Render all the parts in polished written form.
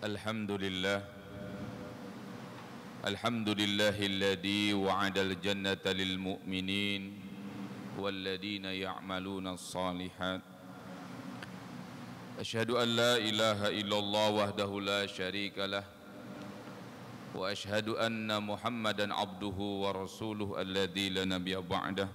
Alhamdulillah Alhamdulillahilladzi wa'adal jannata lil mu'minin walladzina ya'maluna as-salihat. Asyhadu an la ilaha illallah wahdahu la syarika lah wa asyhadu anna Muhammadan abduhu wa rasuluhu alladzi la nabiyya ba'dah.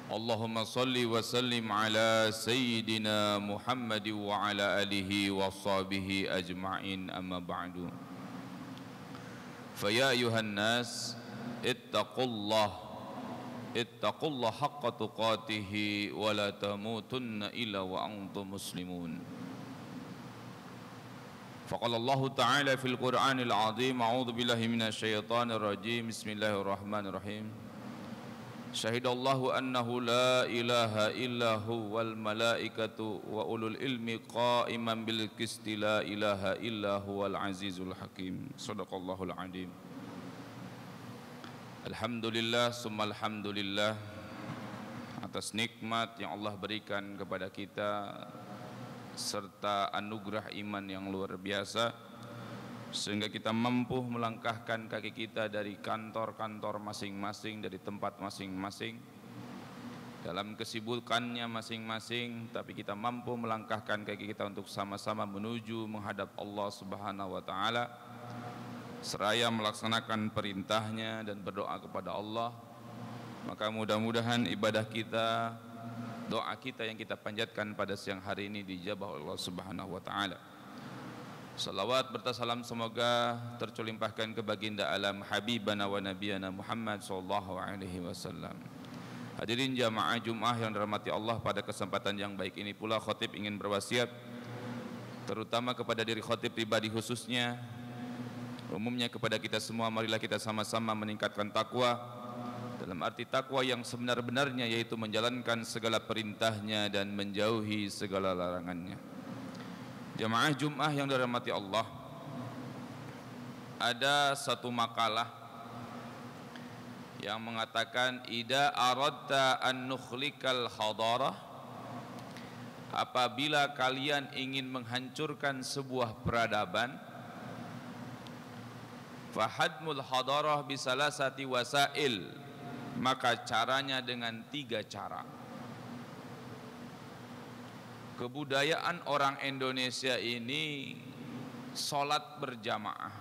Allahumma salli wa sallim ala sayyidina Muhammad wa ala alihi wa sahbihi ajma'in, amma ba'du. Fa ya ayuhan nas ittaqullah haqqa tuqatih wa la tamutunna illa wa antum muslimun. Faqala Allah ta'ala fil Qur'anil azim, a'udzu billahi minasy syaithanir rajim, bismillahirrahmanirrahim. Syahidallahu annahu la ilaha illahu wal malaikatu wa ulul ilmi qa'iman bil qisti la ilaha illahu wal azizul hakim. Shadaqallahul azim. Alhamdulillah summa alhamdulillah atas nikmat yang Allah berikan kepada kita serta anugerah iman yang luar biasa sehingga kita mampu melangkahkan kaki kita dari kantor-kantor masing-masing, dari tempat masing-masing, dalam kesibukannya masing-masing, tapi kita mampu melangkahkan kaki kita untuk sama-sama menuju menghadap Allah Subhanahu wa taala, seraya melaksanakan perintahnya dan berdoa kepada Allah. Maka mudah-mudahan ibadah kita, doa kita yang kita panjatkan pada siang hari ini dijabah Allah Subhanahu wa taala. Salawat bertasalam semoga tercurlimpahkan ke baginda alam habibana wa nabiyana Muhammad sallallahu alaihi wasallam. Hadirin jamaah Jumat yang dirahmati Allah, pada kesempatan yang baik ini pula khatib ingin berwasiat terutama kepada diri khatib pribadi khususnya, umumnya kepada kita semua. Marilah kita sama-sama meningkatkan takwa, dalam arti takwa yang sebenar-benarnya, yaitu menjalankan segala perintahnya dan menjauhi segala larangannya. Jamaah Jumat yang dirahmati Allah, ada satu makalah yang mengatakan idza aradta an nukhlikal hadarah, apabila kalian ingin menghancurkan sebuah peradaban, fahadmul hadarah bisalasati wasail, maka caranya dengan 3 cara. Kebudayaan orang Indonesia ini sholat berjamaah.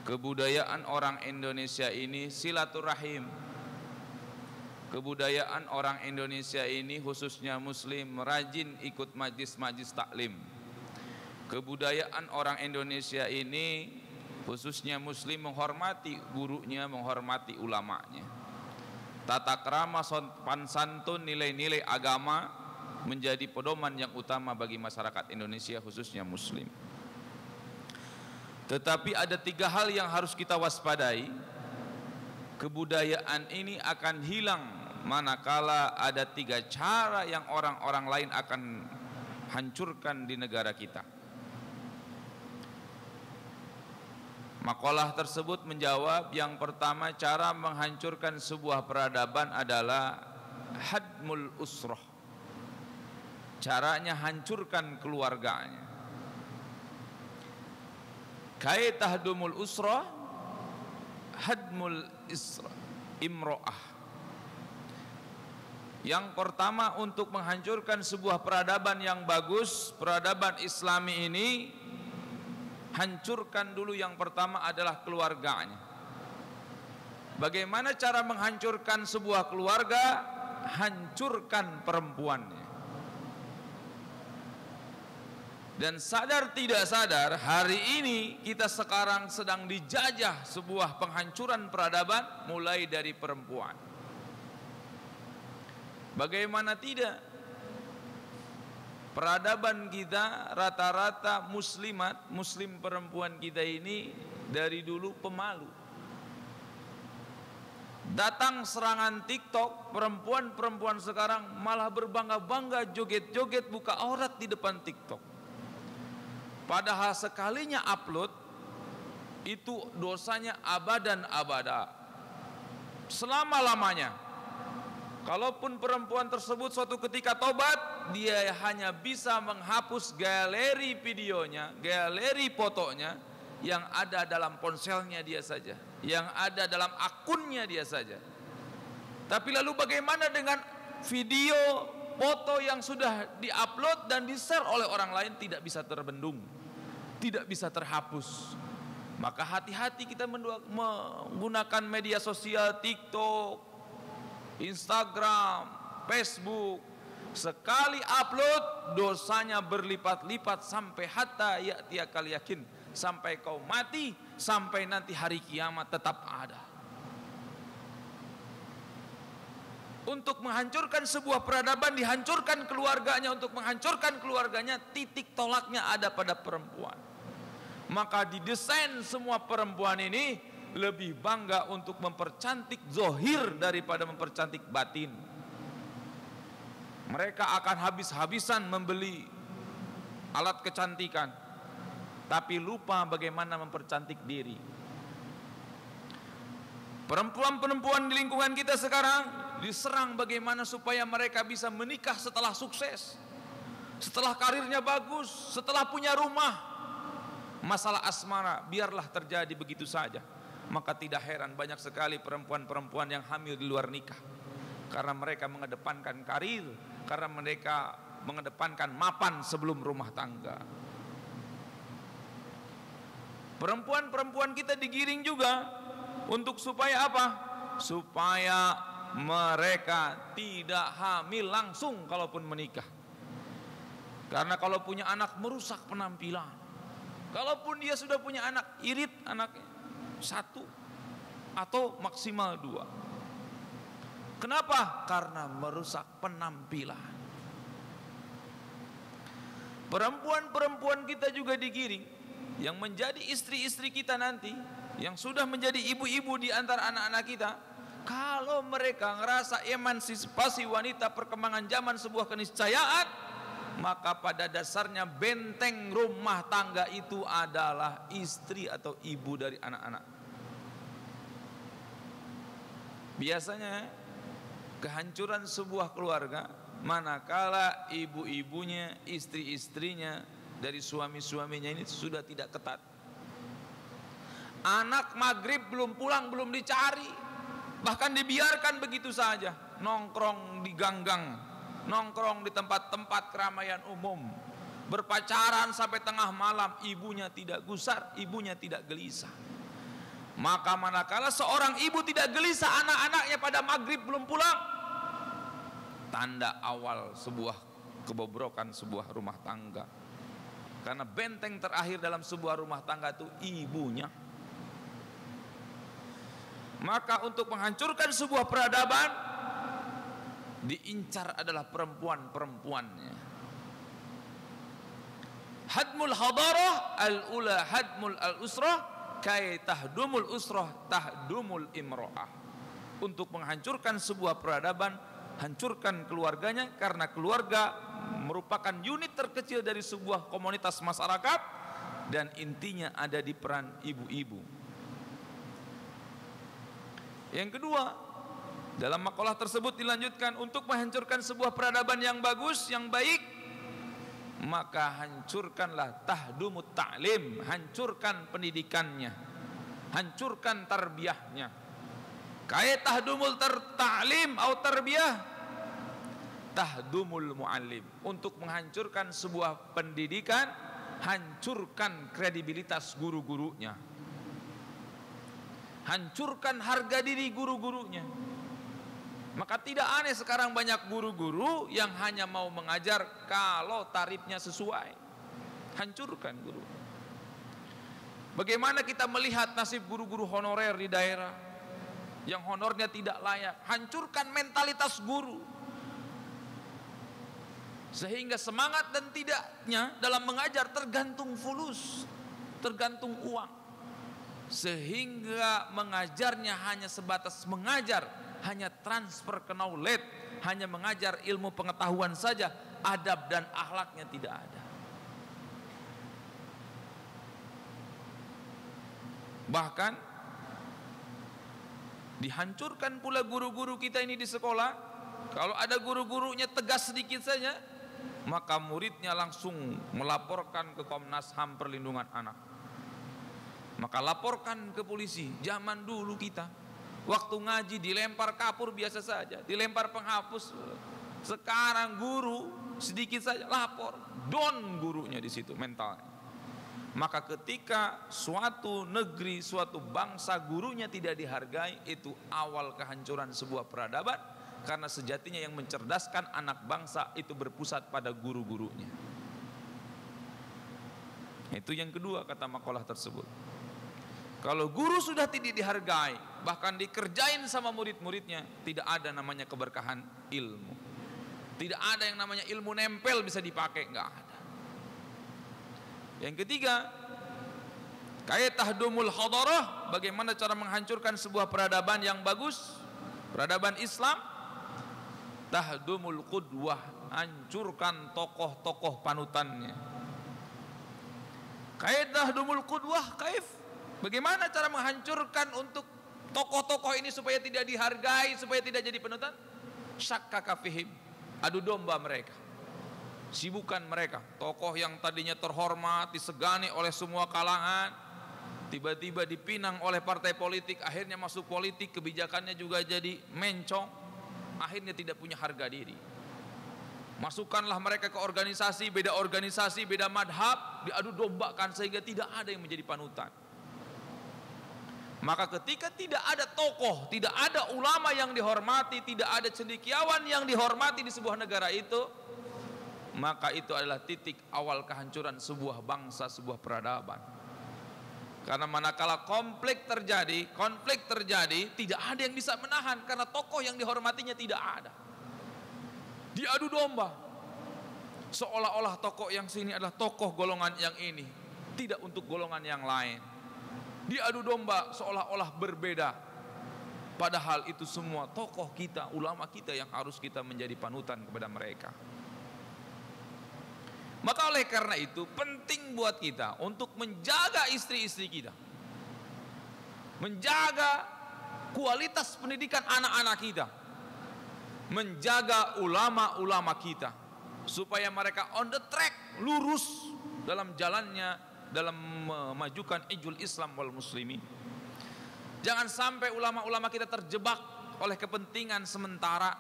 Kebudayaan orang Indonesia ini silaturahim. Kebudayaan orang Indonesia ini khususnya muslim rajin ikut majlis-majlis taklim. Kebudayaan orang Indonesia ini khususnya muslim menghormati gurunya, menghormati ulamanya. Tata krama, sopan santun, nilai-nilai agama menjadi pedoman yang utama bagi masyarakat Indonesia khususnya muslim. Tetapi ada 3 hal yang harus kita waspadai. Kebudayaan ini akan hilang manakala ada 3 cara yang orang-orang lain akan hancurkan di negara kita. Makalah tersebut menjawab, yang pertama, cara menghancurkan sebuah peradaban adalah hadmul usrah. Caranya hancurkan keluarganya. Kai tahdumul usrah hadmul imro'ah. Yang pertama, untuk menghancurkan sebuah peradaban yang bagus, peradaban Islami ini, hancurkan dulu yang pertama adalah keluarganya. Bagaimana cara menghancurkan sebuah keluarga? Hancurkan perempuannya. Dan sadar tidak sadar, hari ini kita sekarang sedang dijajah sebuah penghancuran peradaban mulai dari perempuan. Bagaimana tidak? Peradaban kita rata-rata muslimat, muslim perempuan kita ini dari dulu pemalu. Datang serangan TikTok, perempuan-perempuan sekarang malah berbangga-bangga joget-joget buka aurat di depan TikTok. Padahal sekalinya upload itu dosanya abadan abada, selama-lamanya. Kalaupun perempuan tersebut suatu ketika tobat, dia hanya bisa menghapus galeri videonya, galeri fotonya yang ada dalam ponselnya dia saja, yang ada dalam akunnya dia saja. Tapi lalu bagaimana dengan video, foto yang sudah diupload dan di-share oleh orang lain? Tidak bisa terbendung, tidak bisa terhapus. Maka hati-hati kita menggunakan media sosial, TikTok, Instagram, Facebook. Sekali upload dosanya berlipat-lipat sampai hatta ya'tiyakal yakin, sampai kau mati, sampai nanti hari kiamat tetap ada. Untuk menghancurkan sebuah peradaban, dihancurkan keluarganya, untuk menghancurkan keluarganya, titik tolaknya ada pada perempuan. Maka didesain semua perempuan ini lebih bangga untuk mempercantik zohir daripada mempercantik batin. Mereka akan habis-habisan membeli alat kecantikan, tapi lupa bagaimana mempercantik diri. Perempuan-perempuan di lingkungan kita sekarang diserang bagaimana supaya mereka bisa menikah setelah sukses, setelah karirnya bagus, setelah punya rumah. Masalah asmara biarlah terjadi begitu saja. Maka tidak heran banyak sekali perempuan-perempuan yang hamil di luar nikah, karena mereka mengedepankan karir, karena mereka mengedepankan mapan sebelum rumah tangga. Perempuan-perempuan kita digiring juga untuk supaya apa? Supaya mereka tidak hamil langsung kalaupun menikah. Karena kalau punya anak merusak penampilan. Kalaupun dia sudah punya anak, irit anaknya, 1 atau maksimal 2. Kenapa? Karena merusak penampilan. Perempuan-perempuan kita juga digiring, yang menjadi istri-istri kita nanti, yang sudah menjadi ibu-ibu di antara anak-anak kita. Kalau mereka ngerasa emansipasi wanita, perkembangan zaman sebuah keniscayaan, maka pada dasarnya benteng rumah tangga itu adalah istri atau ibu dari anak-anak. Biasanya kehancuran sebuah keluarga manakala ibu-ibunya, istri-istrinya dari suami-suaminya ini sudah tidak ketat. Anak maghrib belum pulang, belum dicari, bahkan dibiarkan begitu saja, nongkrong di ganggang, nongkrong di tempat-tempat keramaian umum, berpacaran sampai tengah malam. Ibunya tidak gusar, ibunya tidak gelisah. Maka manakala seorang ibu tidak gelisah, anak-anaknya pada maghrib belum pulang, tanda awal sebuah kebobrokan sebuah rumah tangga. Karena benteng terakhir dalam sebuah rumah tangga itu ibunya. Maka untuk menghancurkan sebuah peradaban, diincar adalah perempuan-perempuannya. Hadmul hadarah al-ula hadmul al-usrah kay tahdumul usrah tahdumul imro'ah. Untuk menghancurkan sebuah peradaban, hancurkan keluarganya, karena keluarga merupakan unit terkecil dari sebuah komunitas masyarakat dan intinya ada di peran ibu-ibu. Yang kedua, dalam makalah tersebut dilanjutkan, untuk menghancurkan sebuah peradaban yang bagus, yang baik, maka hancurkanlah tahdumut ta'lim, hancurkan pendidikannya, hancurkan tarbiyahnya. Kaya tahdumul ta'lim atau tarbiyah, tahdumul muallim. Untuk menghancurkan sebuah pendidikan, hancurkan kredibilitas guru-gurunya, hancurkan harga diri guru-gurunya. Maka tidak aneh sekarang banyak guru-guru yang hanya mau mengajar kalau tarifnya sesuai. Hancurkan guru. Bagaimana kita melihat nasib guru-guru honorer di daerah yang honornya tidak layak? Hancurkan mentalitas guru, sehingga semangat dan tidaknya dalam mengajar tergantung fulus, tergantung uang. Sehingga mengajarnya hanya sebatas mengajar, hanya transfer ke knowledge, hanya mengajar ilmu pengetahuan saja, adab dan akhlaknya tidak ada. Bahkan dihancurkan pula guru-guru kita ini di sekolah Kalau ada guru-gurunya tegas sedikit saja, maka muridnya langsung melaporkan ke Komnas HAM Perlindungan Anak. Maka laporkan ke polisi. Zaman dulu kita waktu ngaji dilempar kapur biasa saja, dilempar penghapus. Sekarang guru sedikit saja lapor, don gurunya di situ mentalnya. Maka ketika suatu negeri, suatu bangsa gurunya tidak dihargai, itu awal kehancuran sebuah peradaban. Karena sejatinya yang mencerdaskan anak bangsa itu berpusat pada guru-gurunya. Itu yang kedua kata makalah tersebut. Kalau guru sudah tidak dihargai, bahkan dikerjain sama murid-muridnya, tidak ada namanya keberkahan ilmu. Tidak ada yang namanya ilmu nempel bisa dipakai, enggak ada. Yang ketiga, kait tahdumul hadarah, bagaimana cara menghancurkan sebuah peradaban yang bagus, peradaban Islam. Tahdumul qudwah, hancurkan tokoh-tokoh panutannya. Kait tahdumul qudwah, kaif? Bagaimana cara menghancurkan untuk tokoh-tokoh ini supaya tidak dihargai, supaya tidak jadi panutan? Syakkaka fihim, adu domba mereka, sibukan mereka. Tokoh yang tadinya terhormat, disegani oleh semua kalangan, tiba-tiba dipinang oleh partai politik, akhirnya masuk politik, kebijakannya juga jadi mencong, akhirnya tidak punya harga diri. Masukkanlah mereka ke organisasi, beda madhab, diadu dombakan sehingga tidak ada yang menjadi panutan. Maka ketika tidak ada tokoh, tidak ada ulama yang dihormati, tidak ada cendekiawan yang dihormati di sebuah negara itu, maka itu adalah titik awal kehancuran sebuah bangsa, sebuah peradaban. Karena manakala konflik terjadi, tidak ada yang bisa menahan karena tokoh yang dihormatinya tidak ada. Diadu domba, seolah-olah tokoh yang sini adalah tokoh golongan yang ini, tidak untuk golongan yang lain. Diadu domba seolah-olah berbeda, padahal itu semua tokoh kita, ulama kita yang harus kita menjadi panutan kepada mereka. Maka oleh karena itu penting buat kita untuk menjaga istri-istri kita, menjaga kualitas pendidikan anak-anak kita, menjaga ulama-ulama kita, supaya mereka on the track, lurus dalam jalannya, dalam memajukan ijul Islam wal muslimin. Jangan sampai ulama-ulama kita terjebak oleh kepentingan sementara,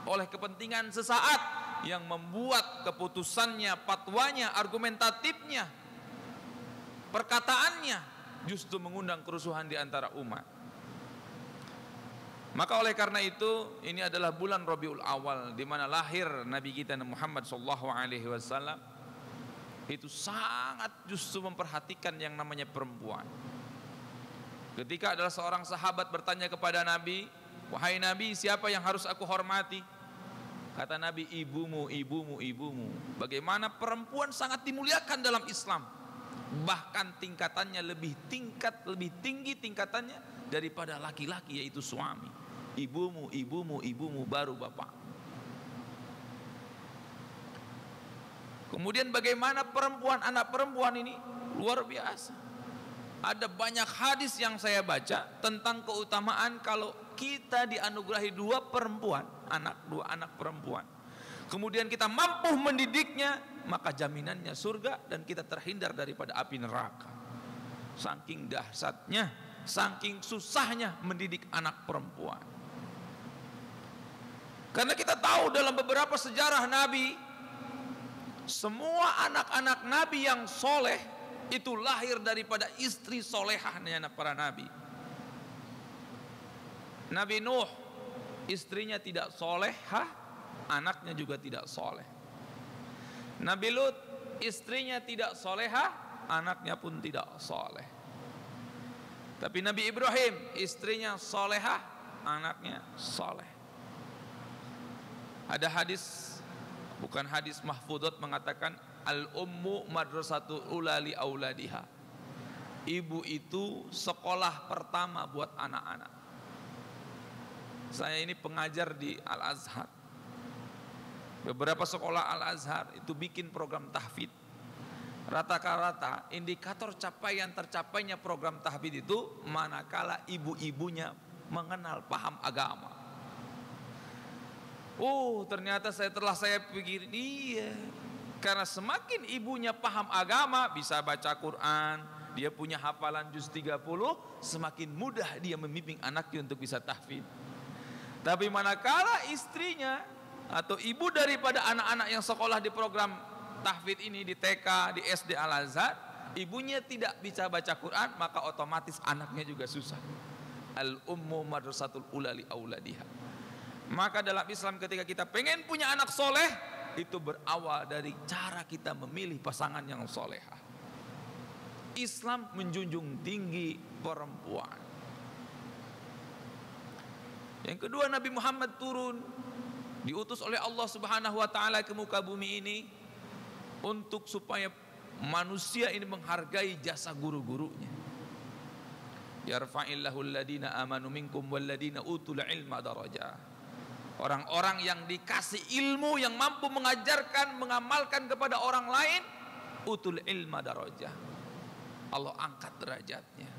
oleh kepentingan sesaat, yang membuat keputusannya, fatwanya, argumentatifnya, perkataannya justru mengundang kerusuhan di antara umat. Maka oleh karena itu, ini adalah bulan Rabiul Awal, di mana lahir Nabi kita Muhammad SAW. Itu sangat justru memperhatikan yang namanya perempuan. Ketika adalah seorang sahabat bertanya kepada Nabi, wahai Nabi, siapa yang harus aku hormati? Kata Nabi, ibumu, ibumu, ibumu. Bagaimana perempuan sangat dimuliakan dalam Islam, bahkan tingkatannya lebih tinggi tingkatannya daripada laki-laki, yaitu suami. Ibumu, ibumu, ibumu, baru bapak. Kemudian bagaimana perempuan, anak perempuan ini luar biasa. Ada banyak hadis yang saya baca tentang keutamaan kalau kita dianugerahi dua anak perempuan. Kemudian kita mampu mendidiknya, maka jaminannya surga dan kita terhindar daripada api neraka. Saking dahsyatnya, saking susahnya mendidik anak perempuan. Karena kita tahu dalam beberapa sejarah Nabi, semua anak-anak Nabi yang soleh itu lahir daripada istri solehahnya para Nabi. Nabi Nuh, istrinya tidak solehah, anaknya juga tidak soleh. Nabi Lut, istrinya tidak solehah, anaknya pun tidak soleh. Tapi Nabi Ibrahim, istrinya solehah, anaknya soleh. Ada hadis, bukan hadis mahfudot, mengatakan al-ummu madrasatul ula li auladiha. Ibu itu sekolah pertama buat anak-anak. Saya ini pengajar di Al-Azhar. Beberapa sekolah Al-Azhar itu bikin program tahfidz. Rata-rata indikator tercapainya program tahfidz itu manakala ibu-ibunya mengenal paham agama. Oh, ternyata saya pikir iya. Karena semakin ibunya paham agama, bisa baca Quran, dia punya hafalan juz 30, semakin mudah dia membimbing anaknya untuk bisa tahfidz. Tapi manakala istrinya atau ibu daripada anak-anak yang sekolah di program tahfidz ini di TK, di SD Al-Azhar, ibunya tidak bisa baca Quran, maka otomatis anaknya juga susah. Al-ummu madrasatul ula li auladiha. Maka dalam Islam ketika kita pengen punya anak soleh, itu berawal dari cara kita memilih pasangan yang solehah. Islam menjunjung tinggi perempuan. Yang kedua, Nabi Muhammad turun, diutus oleh Allah Subhanahu wa taala ke muka bumi ini untuk supaya manusia ini menghargai jasa guru-gurunya. Yarfa'illahu alladina amanu minkum walladina utul ilma darajah. Orang-orang yang dikasih ilmu, yang mampu mengajarkan, mengamalkan kepada orang lain, utul ilma darajah, Allah angkat derajatnya.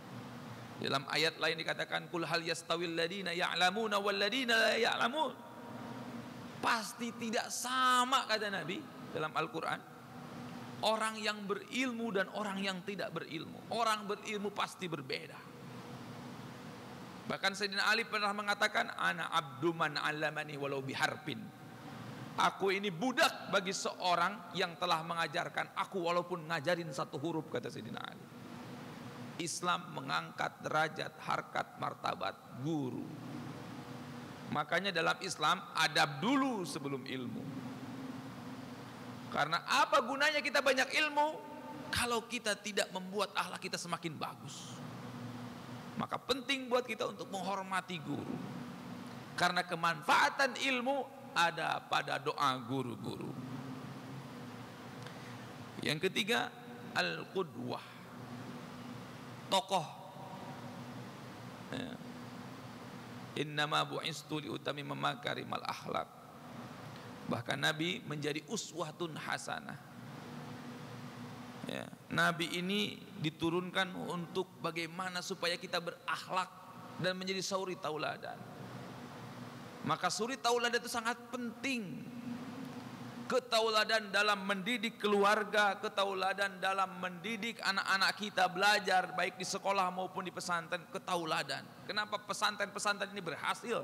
Dalam ayat lain dikatakan, kul hal yastawil ladina ya'lamuna wal ladina la ya'lamun. Pasti tidak sama, kata Nabi dalam Al-Quran, orang yang berilmu dan orang yang tidak berilmu. Orang berilmu pasti berbeda. Bahkan Sayyidina Ali pernah mengatakan, ana abdu man 'allamani walau biharpin. Aku ini budak bagi seorang yang telah mengajarkan aku walaupun ngajarin satu huruf, kata Sayyidina Ali. Islam mengangkat derajat, harkat, martabat guru. Makanya dalam Islam adab dulu sebelum ilmu. Karena apa gunanya kita banyak ilmu kalau kita tidak membuat akhlak kita semakin bagus? Maka penting buat kita untuk menghormati guru. Karena kemanfaatan ilmu ada pada doa guru-guru. Yang ketiga, al-qudwah, tokoh. Innama bu'istu liutammima makarimal akhlak. Bahkan Nabi menjadi uswatun hasanah. Ya, Nabi ini diturunkan untuk bagaimana supaya kita berakhlak dan menjadi suri tauladan. Maka suri tauladan itu sangat penting. Ketauladan dalam mendidik keluarga, ketauladan dalam mendidik anak-anak kita belajar baik di sekolah maupun di pesantren, ketauladan. Kenapa pesantren-pesantren ini berhasil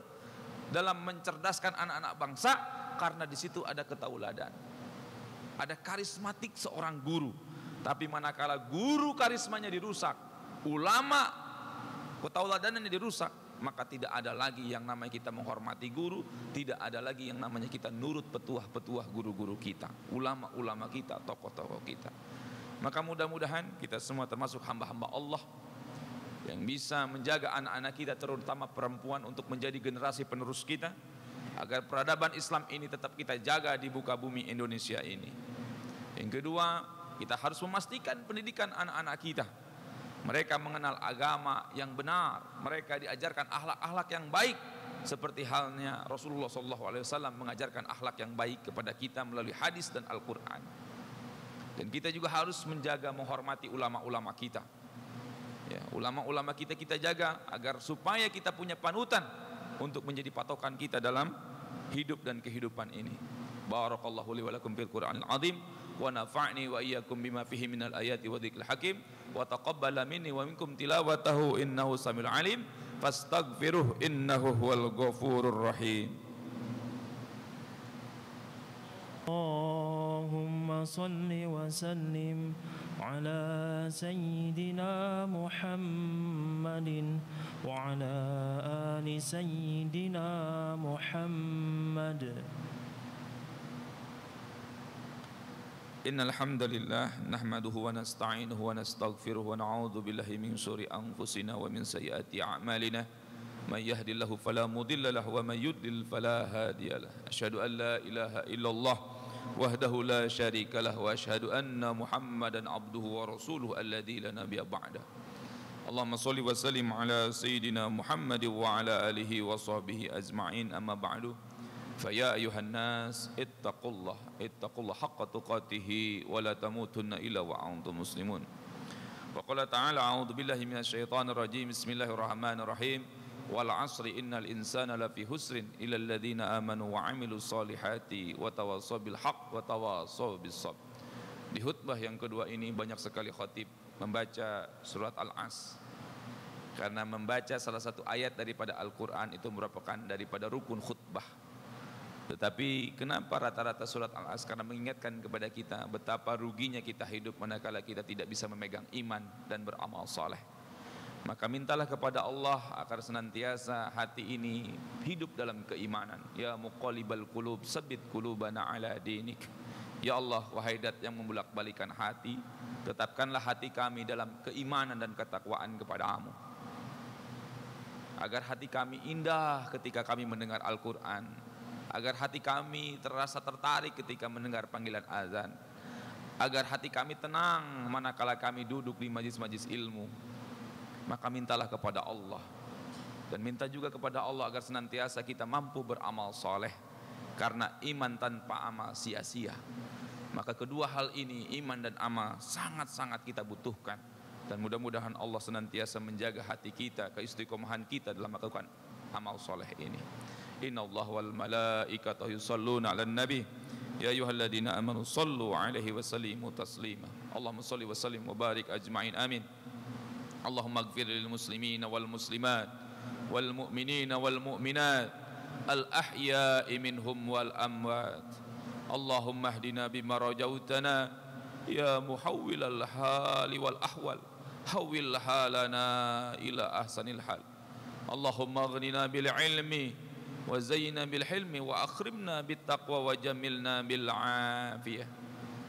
dalam mencerdaskan anak-anak bangsa? Karena di situ ada ketauladan. Ada karismatik seorang guru. Tapi manakala guru karismanya dirusak, ulama ketauladannya dirusak, maka tidak ada lagi yang namanya kita menghormati guru, tidak ada lagi yang namanya kita nurut petuah-petuah guru-guru kita, ulama-ulama kita, tokoh-tokoh kita. Maka mudah-mudahan kita semua termasuk hamba-hamba Allah yang bisa menjaga anak-anak kita, terutama perempuan, untuk menjadi generasi penerus kita, agar peradaban Islam ini tetap kita jaga di muka bumi Indonesia ini. Yang kedua, kita harus memastikan pendidikan anak-anak kita, mereka mengenal agama yang benar, mereka diajarkan akhlak-akhlak yang baik, seperti halnya Rasulullah SAW mengajarkan akhlak yang baik kepada kita melalui hadis dan Al-Quran. Dan kita juga harus menjaga, menghormati ulama-ulama kita. Ya, ulama-ulama kita jaga agar supaya kita punya panutan untuk menjadi patokan kita dalam hidup dan kehidupan ini. Barakallahu li wa lakum fil Qur'anil azim wa nafa'ni wa iyyakum bima fihi minal ayati wa dzikril hakim wa taqabbala minni wa minkum tilawatahu innahu samiul alim fastaghfiruh innahu huwal ghafurur rahim. Allahumma salli wa sallim ala sayyidina Muhammadin wa ala ali sayyidina Muhammad. Innal hamdalillah nahmaduhu wa nasta'inuhu wa nastaghfiruhu wa na'udzu billahi min shururi anfusina wa min sayyiati a'malina may yahdihillahu fala mudilla lahu wa may yudlil fala hadiya lahu asyhadu an la ilaha illallah wahdahu la syarika lahu wa asyhadu anna Muhammadan abduhu wa rasuluhu alladzi la nabiyya ba'da. Allahumma shalli wa sallim ala sayyidina Muhammad wa ala alihi wa sahbihi ajma'in, amma ba'du. فيا أيها الناس اتقوا الله حق تقاته ولا تموتن إلا وأنتم مسلمون. وقال تعالى أعوذ بالله من الشيطان الرجيم بسم الله الرحمن الرحيم wal 'asri innal insana lafi husrin illa alladziina aamanu wa 'amilus shalihati wa tawassaw bil haqq wa tawassaw bis sabr. Di khutbah yang kedua ini banyak sekali khatib membaca surat Al-As, karena membaca salah satu ayat daripada Al-Quran itu merupakan daripada rukun khutbah. Tetapi kenapa rata-rata surat Al-As? Karena mengingatkan kepada kita betapa ruginya kita hidup manakala kita tidak bisa memegang iman dan beramal saleh. Maka mintalah kepada Allah agar senantiasa hati ini hidup dalam keimanan. Ya muqallibal qulub, tsabbit qulubana ala dinik. Ya Allah, wahai Dat yang membulak-balikan hati, tetapkanlah hati kami dalam keimanan dan ketakwaan kepada-Mu. Agar hati kami indah ketika kami mendengar Al-Quran, agar hati kami terasa tertarik ketika mendengar panggilan azan, agar hati kami tenang manakala kami duduk di majlis-majlis ilmu. Maka mintalah kepada Allah, dan minta juga kepada Allah agar senantiasa kita mampu beramal soleh, karena iman tanpa amal sia-sia. Maka kedua hal ini, iman dan amal, sangat-sangat kita butuhkan. Dan mudah-mudahan Allah senantiasa menjaga hati kita, keistiqomahan kita dalam melakukan amal soleh ini. Innallaha wal malaikatahu yusholluna 'alan nabi ya ayyuhalladzina amanu shallu 'alaihi wa sallimu taslima. Allahumma shalli wa sallim wa barik ajma'in, amin. Allahumma ighfir lil muslimina wal muslimat wal mu'minina wal mu'minat al ahya'i minhum wal amwat. Allahumma hdina bima rajautana ya muhawwilal hali wal ahwal, hawwil halana ila ahsanil hal. Allahumma aghnina bil ilmi wa zayyina bil hilmi wa akhrimna bit taqwa wa jamilna bil afiyah.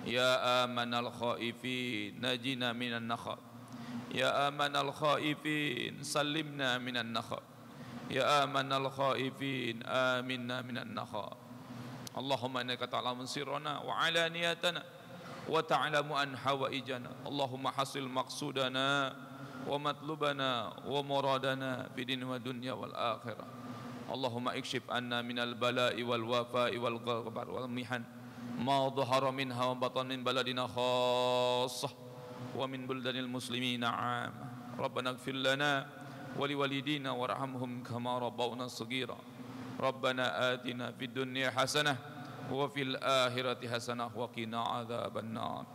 Ya amanal khaifin najina minan nakhab, ya amanal khaifin salimna minan nakhab, ya amanal khaifin aminna minan nakhab. Allahumma innaka ta'lamu sirrana wa alaniyatana wa ta'lamu an hawaijana. Allahumma hasil maqsudana wa matlubana wa muradana fi din wa dunya wal akhirah. Allahumma ikshif anna minal bala'i wal wafa'i wal ghabar wal mihan ma dhahara minha wa batan min baladina khassah wa min buldanil muslimina 'amma. Rabbana ighfir lana wa liwalidina warhamhum kama rabbawna shaghira. Rabbana atina fid dunya hasanah wa fil akhirati hasanah wa qina adzaban nar.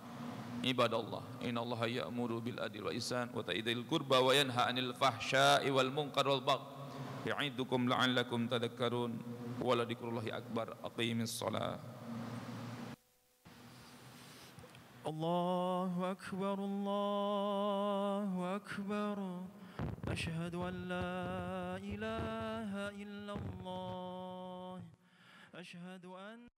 Ibadallah, innallaha ya'muru bil adli wal ihsan wa ta'idil qurba wa yanha 'anil fahsya'i wal munkar wal baghi ya'idukum la'allakum tadhakkarun. Wa la dzikrullahi akbar. Aqimis shalah. Allahu akbar, Allahu akbar. Asyhadu an la ilaha illallah. Asyhadu an